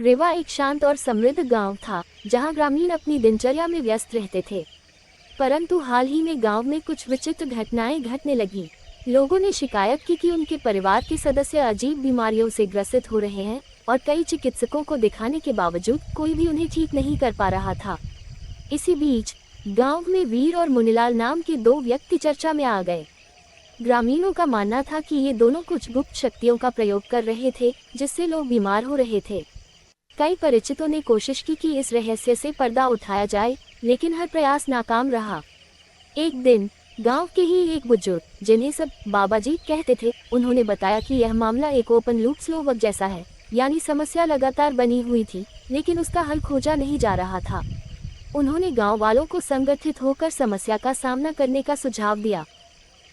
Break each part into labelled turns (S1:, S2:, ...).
S1: रेवा एक शांत और समृद्ध गांव था, जहां ग्रामीण अपनी दिनचर्या में व्यस्त रहते थे। परंतु हाल ही में गांव में कुछ विचित्र घटनाएं घटने लगी। लोगों ने शिकायत की कि उनके परिवार के सदस्य अजीब बीमारियों से ग्रसित हो रहे हैं और कई चिकित्सकों को दिखाने के बावजूद कोई भी उन्हें ठीक नहीं कर पा रहा था। इसी बीच गांव में वीर और मुनीलाल नाम के दो व्यक्ति चर्चा में आ गए। ग्रामीणों का मानना था कि ये दोनों कुछ गुप्त शक्तियों का प्रयोग कर रहे थे, जिससे लोग बीमार हो रहे थे। कई परिचितों ने कोशिश की कि इस रहस्य से पर्दा उठाया जाए, लेकिन हर प्रयास नाकाम रहा। एक दिन गांव के ही एक बुजुर्ग, जिन्हें सब बाबा जी कहते थे, उन्होंने बताया कि यह मामला एक ओपन लूप स्लोवक जैसा है, यानी समस्या लगातार बनी हुई थी, लेकिन उसका हल खोजा नहीं जा रहा था। उन्होंने गांव वालों को संगठित होकर समस्या का सामना करने का सुझाव दिया।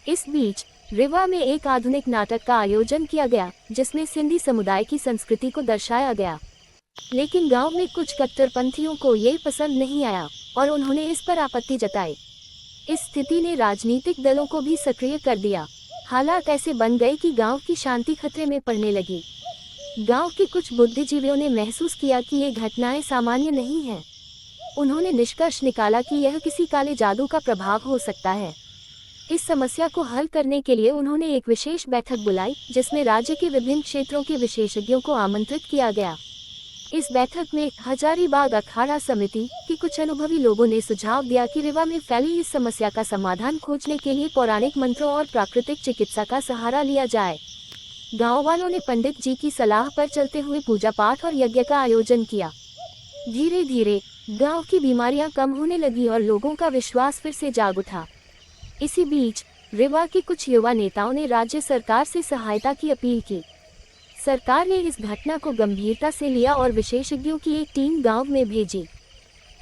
S1: इस बीच रेवा में एक आधुनिक नाटक का आयोजन किया गया, जिसमें सिंधी समुदाय की संस्कृति को दर्शाया गया। लेकिन गांव में कुछ कट्टरपंथियों को ये पसंद नहीं आया और उन्होंने इस पर आपत्ति जताई। इस स्थिति ने राजनीतिक दलों को भी सक्रिय कर दिया। हालात ऐसे बन गए कि गांव की शांति खतरे में पड़ने लगी। गांव के कुछ बुद्धिजीवियों ने महसूस किया कि ये घटनाएं सामान्य नहीं हैं। उन्होंने निष्कर्ष निकाला कि यह किसी काले जादू का प्रभाव हो सकता है। इस समस्या को हल करने के लिए उन्होंने एक विशेष बैठक बुलाई, जिसमें राज्य के विभिन्न क्षेत्रों के विशेषज्ञों को आमंत्रित किया गया। इस बैठक में हजारीबाग अखाड़ा समिति के कुछ अनुभवी लोगों ने सुझाव दिया कि रेवा में फैली इस समस्या का समाधान खोजने के लिए पौराणिक मंत्रों और प्राकृतिक चिकित्सा का सहारा लिया जाए। गांव वालों ने पंडित जी की सलाह पर चलते हुए पूजा पाठ और यज्ञ का आयोजन किया। धीरे धीरे गांव की बीमारियां कम होने लगी और लोगों का विश्वास फिर से जाग उठा। इसी बीच रेवा के कुछ युवा नेताओं ने राज्य सरकार से सहायता की अपील की। सरकार ने इस घटना को गंभीरता से लिया और विशेषज्ञों की एक टीम गांव में भेजी।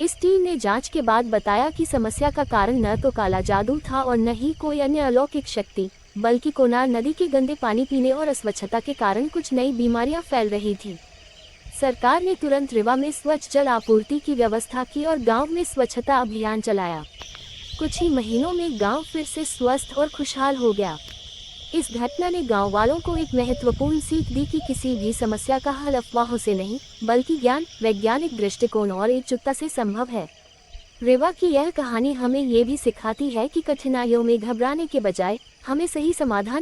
S1: इस टीम ने जांच के बाद बताया कि समस्या का कारण न तो काला जादू था और न ही कोई अन्य अलौकिक शक्ति, बल्कि कोनार नदी के गंदे पानी पीने और अस्वच्छता के कारण कुछ नई बीमारियां फैल रही थी। सरकार ने तुरंत रेवा में स्वच्छ जल आपूर्ति की व्यवस्था की और गांव में स्वच्छता अभियान चलाया। कुछ ही महीनों में गांव फिर से स्वस्थ और खुशहाल हो गया। इस घटना ने गांव वालों को एक महत्वपूर्ण सीख दी कि किसी भी समस्या का हल अफवाहों से नहीं, बल्कि ज्ञान, वैज्ञानिक दृष्टिकोण और एकजुटता से संभव है। रेवा की यह कहानी हमें ये भी सिखाती है कि कठिनाइयों में घबराने के बजाय हमें सही समाधान